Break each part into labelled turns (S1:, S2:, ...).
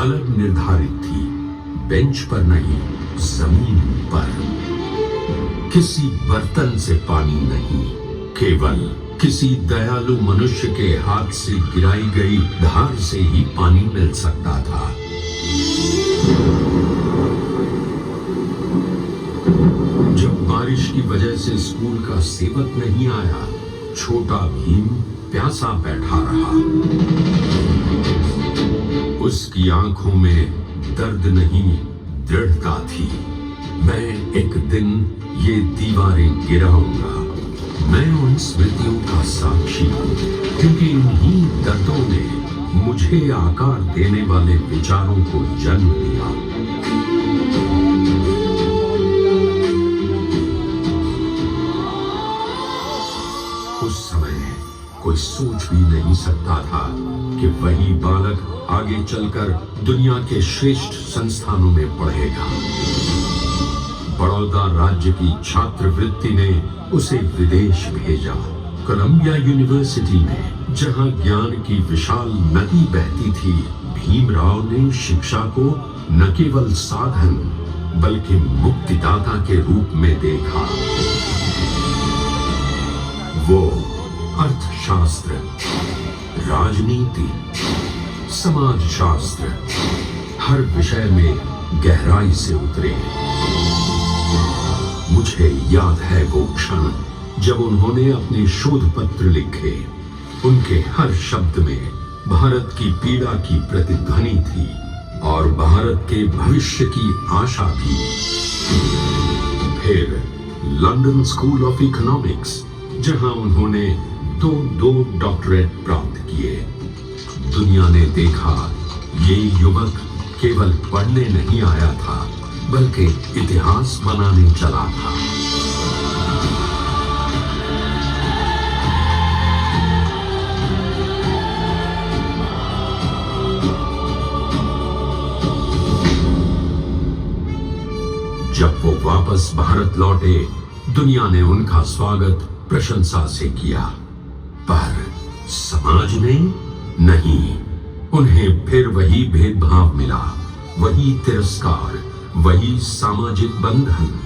S1: अलग निर्धारित थी, बेंच पर नहीं, जमीन पर। किसी बर्तन से पानी नहीं, केवल किसी दयालु मनुष्य के हाथ से गिराई गई धार से ही पानी मिल सकता था। जब बारिश की वजह से स्कूल का सेवक नहीं आया, छोटा भीम प्यासा बैठा रहा। उसकी आंखों में दर्द नहीं, दृढ़ता थी। मैं एक दिन ये दीवारें गिराऊंगा। मैं उन स्मृतियों का साक्षी हूं, क्योंकि इन्हीं दर्दों ने मुझे आकार देने वाले विचारों को जन्म दिया। उस समय कोई सोच भी नहीं सकता था कि वही बालक आगे चलकर दुनिया के श्रेष्ठ संस्थानों में पढ़ेगा। बड़ौदा राज्य की छात्रवृत्ति ने उसे विदेश भेजा। कोलंबिया यूनिवर्सिटी में, जहां ज्ञान की विशाल नदी बहती थी, भीमराव ने शिक्षा को न केवल साधन बल्कि मुक्तिदाता के रूप में देखा। वो अर्थशास्त्र, राजनीति, समाजशास्त्र, हर विषय में गहराई से उतरे। मुझे याद है वो क्षण जब उन्होंने अपने शोध पत्र लिखे। उनके हर शब्द में भारत की पीड़ा की प्रतिध्वनि थी और भारत के भविष्य की आशा भी। फिर लंदन स्कूल ऑफ इकोनॉमिक्स, जहां उन्होंने दो डॉक्टरेट प्राप्त किए। दुनिया ने देखा ये युवक केवल पढ़ने नहीं आया था, बल्कि इतिहास बनाने चला था। जब वो वापस भारत लौटे, दुनिया ने उनका स्वागत प्रशंसा से किया, पर समाज ने नहीं। उन्हें फिर वही भेदभाव मिला, वही तिरस्कार, वही सामाजिक बंधन।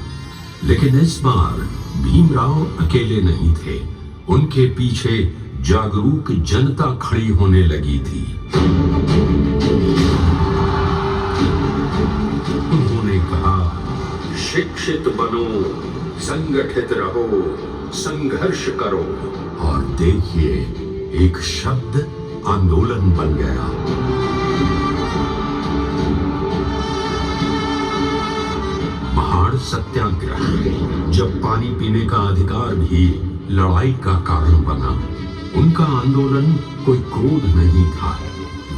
S1: लेकिन इस बार भीमराव अकेले नहीं थे। उनके पीछे जागरूक जनता खड़ी होने लगी थी। उन्होंने कहा, शिक्षित बनो, संगठित रहो, संघर्ष करो। और देखिए, एक शब्द आंदोलन बन गया। महाड़ सत्याग्रह, जब पानी पीने का अधिकार भी लड़ाई का कारण बना। उनका आंदोलन कोई क्रोध नहीं था,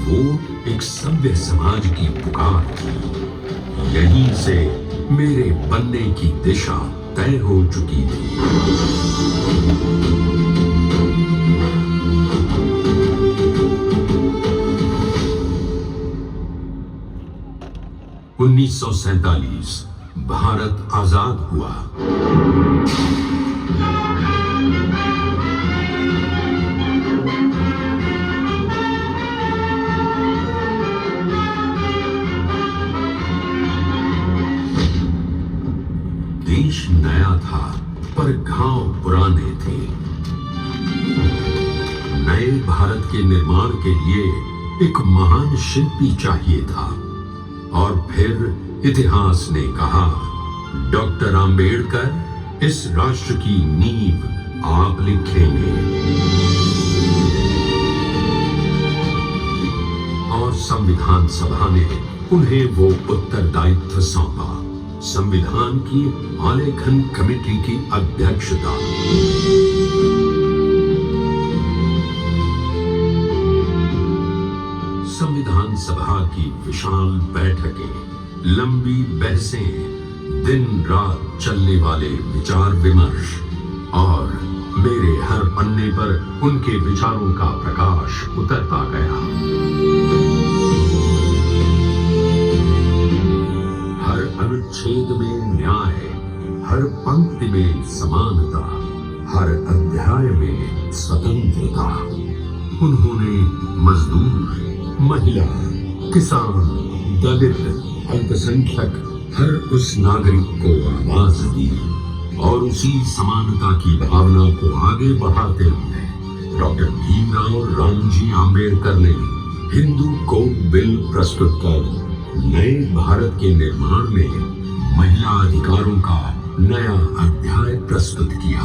S1: वो एक सभ्य समाज की पुकार थी। यहीं से मेरे बनने की दिशा तय हो चुकी थी। (1947) भारत आजाद हुआ। देश नया था, पर घाव पुराने थे। नए भारत के निर्माण के लिए एक महान शिल्पी चाहिए था। और फिर इतिहास ने कहा, डॉक्टर आंबेडकर इस राष्ट्र की नींव आप लिखेंगे। और संविधान सभा ने उन्हें वो उत्तरदायित्व सौंपा, संविधान की आलेखन कमेटी की अध्यक्षता। संविधान सभा की विशाल बैठकें, लंबी बहसें, दिन रात चलने वाले विचार विमर्श, और मेरे हर पन्ने पर उनके विचारों का प्रकाश उतरता गया। हर अनुच्छेद में न्याय, हर पंक्ति में समानता, हर अध्याय में स्वतंत्रता। उन्होंने मजदूर, महिला, किसान, दलित, अल्पसंख्यक हर उस नागरिक को आवाज दी और उसी समानता की भावना को आगे बढ़ाते हुए डॉक्टर भीमराव रामजी आम्बेडकर ने हिंदू कोड बिल प्रस्तुत कर नए भारत के निर्माण में महिला अधिकारों का नया अध्याय प्रस्तुत किया।